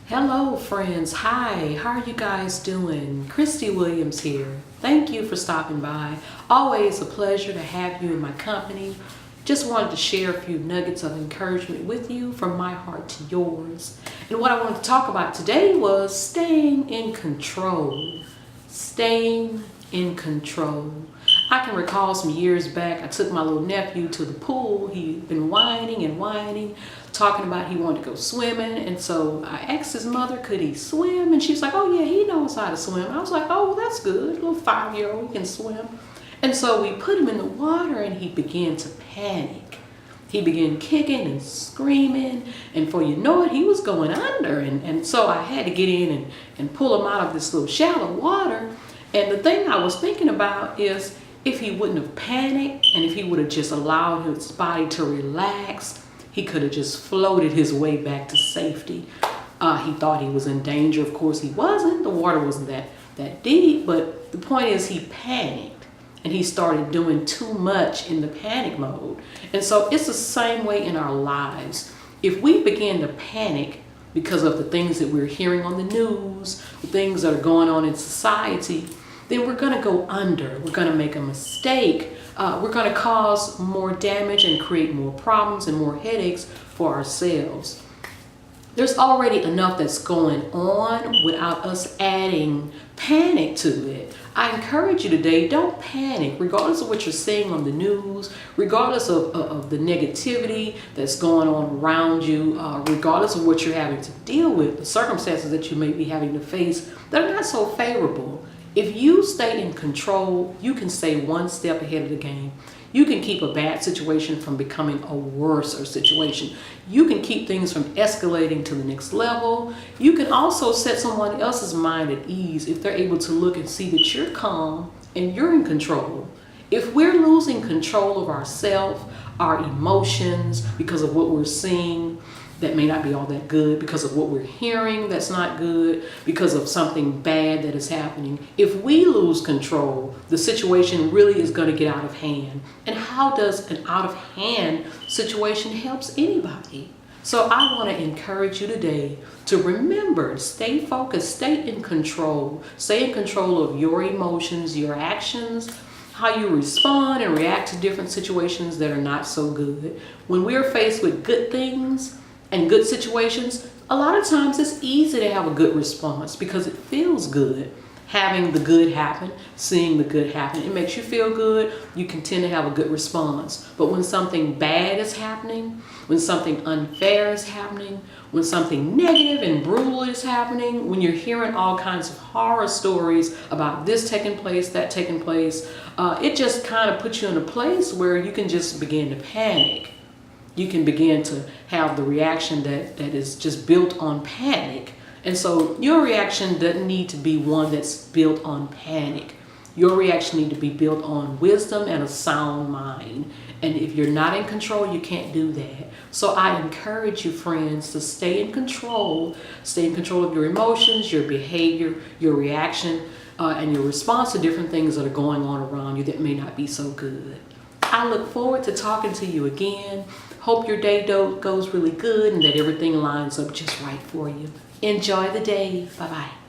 Hello friends, hi, how are you guys doing? Christy Williams here. Thank you for stopping by. Always a pleasure to have you in my company. Just wanted to share a few nuggets of encouragement with you from my heart to yours. And what I wanted to talk about today was staying in control. Staying in control. I can recall some years back, I took my little nephew to the pool. He'd been whining, talking about he wanted to go swimming. And so I asked his mother, could he swim? And she was like, oh yeah, he knows how to swim. I was like, oh, well, that's good. Little 5-year-old, he can swim. And so we put him in the water and he began to panic. He began kicking and screaming, and before you know it, he was going under. And so I had to get in and pull him out of this little shallow water. And the thing I was thinking about is if he wouldn't have panicked and if he would have just allowed his body to relax, he could have just floated his way back to safety. He thought he was in danger. Of course he wasn't. The water wasn't that deep, but the point is he panicked. And he started doing too much in the panic mode. And so it's the same way in our lives. If we begin to panic because of the things that we're hearing on the news, the things that are going on in society, then we're going to go under. We're going to make a mistake. We're going to cause more damage and create more problems and more headaches for ourselves. There's already enough that's going on without us adding panic to it. I encourage you today, don't panic, regardless of what you're seeing on the news, regardless of the negativity that's going on around you, regardless of what you're having to deal with, the circumstances that you may be having to face that are not so favorable. If you stay in control, you can stay one step ahead of the game. You can keep a bad situation from becoming a worse situation. You can keep things from escalating to the next level. You can also set someone else's mind at ease if they're able to look and see that you're calm and you're in control. If we're losing control of ourselves, our emotions, because of what we're seeing that may not be all that good, because of what we're hearing that's not good, because of something bad that is happening. If we lose control, the situation really is going to get out of hand. And how does an out of hand situation helps anybody? So I want to encourage you today to remember, stay focused, stay in control of your emotions, your actions, how you respond and react to different situations that are not so good. When we're faced with good things and good situations, a lot of times it's easy to have a good response because it feels good. Having the good happen, seeing the good happen, it makes you feel good. You can tend to have a good response. But when something bad is happening, when something unfair is happening, when something negative and brutal is happening, when you're hearing all kinds of horror stories about this taking place, that taking place, it just kind of puts you in a place where you can just begin to panic. You can begin to have the reaction that is just built on panic. And so your reaction doesn't need to be one that's built on panic. Your reaction needs to be built on wisdom and a sound mind. And if you're not in control, you can't do that. So I encourage you, friends, to stay in control. Stay in control of your emotions, your behavior, your reaction, and your response to different things that are going on around you that may not be so good. I look forward to talking to you again. Hope your day goes really good and that everything lines up just right for you. Enjoy the day. Bye-bye.